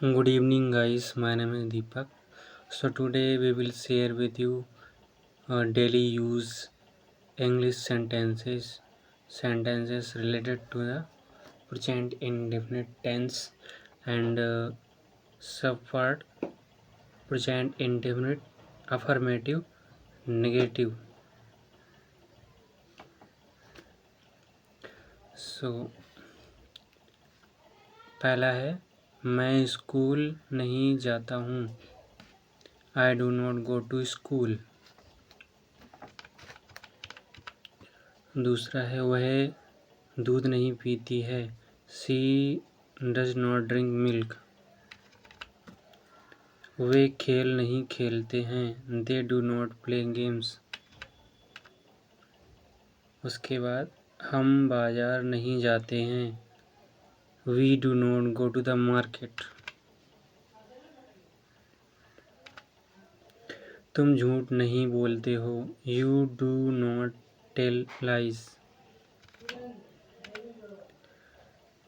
Good evening, guys. My name is Deepak. So today we will share with you daily use English sentences related to the present indefinite tense and subpart present indefinite affirmative negative. So पहला है मैं school नहीं जाता हूँ। I do not go to school. दूसरा है वह दूध नहीं पीती है। She does not drink milk. वे खेल नहीं खेलते हैं। They do not play games. उसके बाद हम बाजार नहीं जाते हैं। We do not go to the market. तुम झूठ नहीं बोलते हो। You do not tell lies.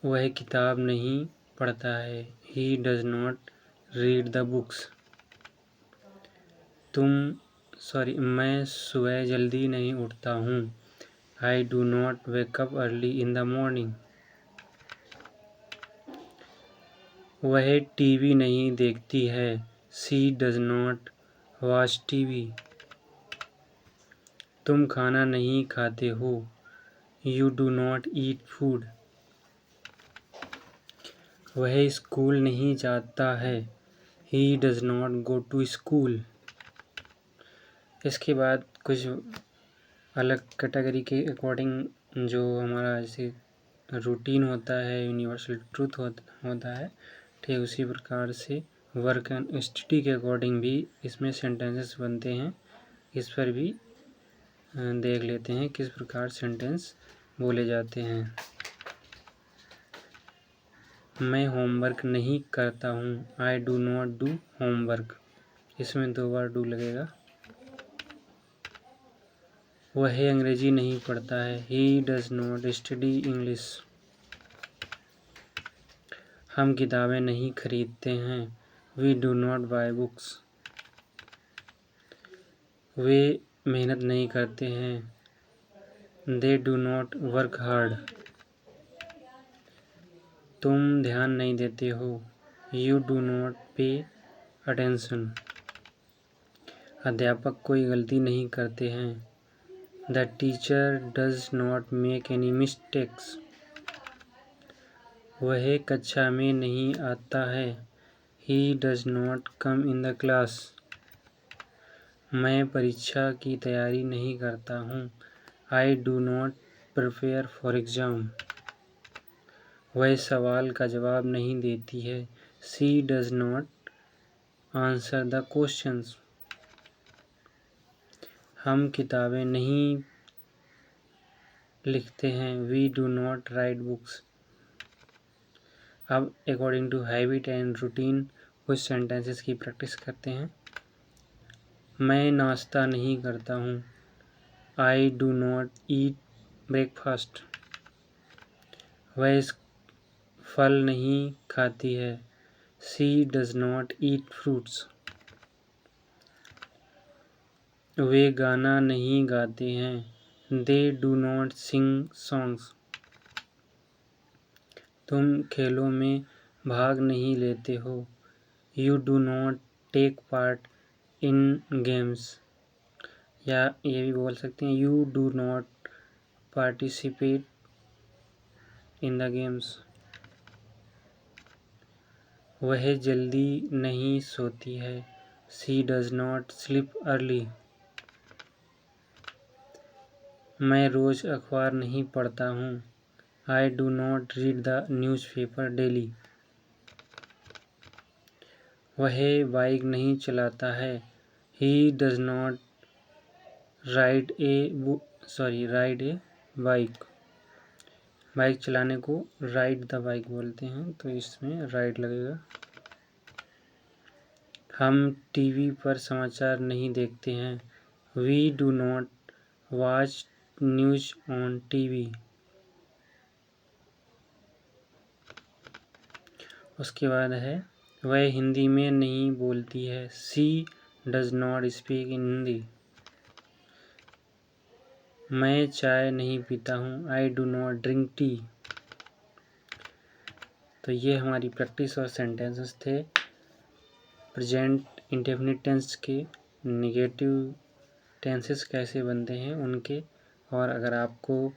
वह किताब नहीं पढ़ता है। He does not read the books. मैं सुबह जल्दी नहीं उठता हूँ। I do not wake up early in the morning. वह टीवी नहीं देखती है। She does not watch TV. तुम खाना नहीं खाते हो। You do not eat food. वह स्कूल नहीं जाता है। He does not go to school. इसके बाद कुछ अलग कैटेगरी के अकॉर्डिंग जो हमारा जैसे रूटीन होता है, यूनिवर्सल ट्रूथ होता है, ठीक उसी प्रकार से वर्क एंड स्टडी के अकॉर्डिंग भी इसमें सेंटेंसेस बनते हैं। इस पर भी देख लेते हैं किस प्रकार सेंटेंस बोले जाते हैं। मैं होमवर्क नहीं करता हूँ। I do not do homework. इसमें 2 बार डू लगेगा। वह अंग्रेजी नहीं पढ़ता है। He does not study English. हम किताबें नहीं खरीदते हैं। We do not buy books. वे मेहनत नहीं करते हैं। They do not work hard. तुम ध्यान नहीं देते हो। You do not pay attention. अध्यापक कोई गलती नहीं करते हैं। The teacher does not make any mistakes. वह कक्षा में नहीं आता है। He does not come in the class. मैं परीक्षा की तैयारी नहीं करता हूँ। I do not prepare for exam. वह सवाल का जवाब नहीं देती है। She does not answer the questions. हम किताबें नहीं लिखते हैं। We do not write books. अब according to habit and routine कुछ सेंटेंसेस की प्रैक्टिस करते हैं। मैं नाश्ता नहीं करता हूँ। I do not eat breakfast. वह फल नहीं खाती है। She does not eat fruits. वे गाना नहीं गाते हैं। They do not sing songs. तुम खेलों में भाग नहीं लेते हो। You do not take part in games. या ये भी बोल सकते हैं you do not participate in the games. वह जल्दी नहीं सोती है। She does not sleep early. मैं रोज़ अखबार नहीं पढ़ता हूँ। I do not read the newspaper daily. वह बाइक नहीं चलाता है। He does not ride a bike. Bike चलाने को राइड द बाइक बोलते हैं, तो इसमें राइड लगेगा। हम टीवी पर समाचार नहीं देखते हैं। We do not watch news on TV. उसके बाद है वह हिंदी में नहीं बोलती है। She does not speak in Hindi. मैं चाय नहीं पीता हूँ। I do not drink tea. तो ये हमारी प्रैक्टिस और सेंटेंसेस थे प्रेजेंट इंडेफिनिट टेंस के नेगेटिव टेंसेस कैसे बनते हैं उनके। और अगर आपको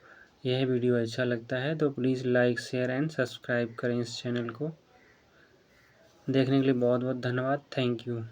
यह वीडियो अच्छा लगता है तो please like share and subscribe करें इस चैनल को। देखने के लिए बहुत बहुत धन्यवाद। Thank you.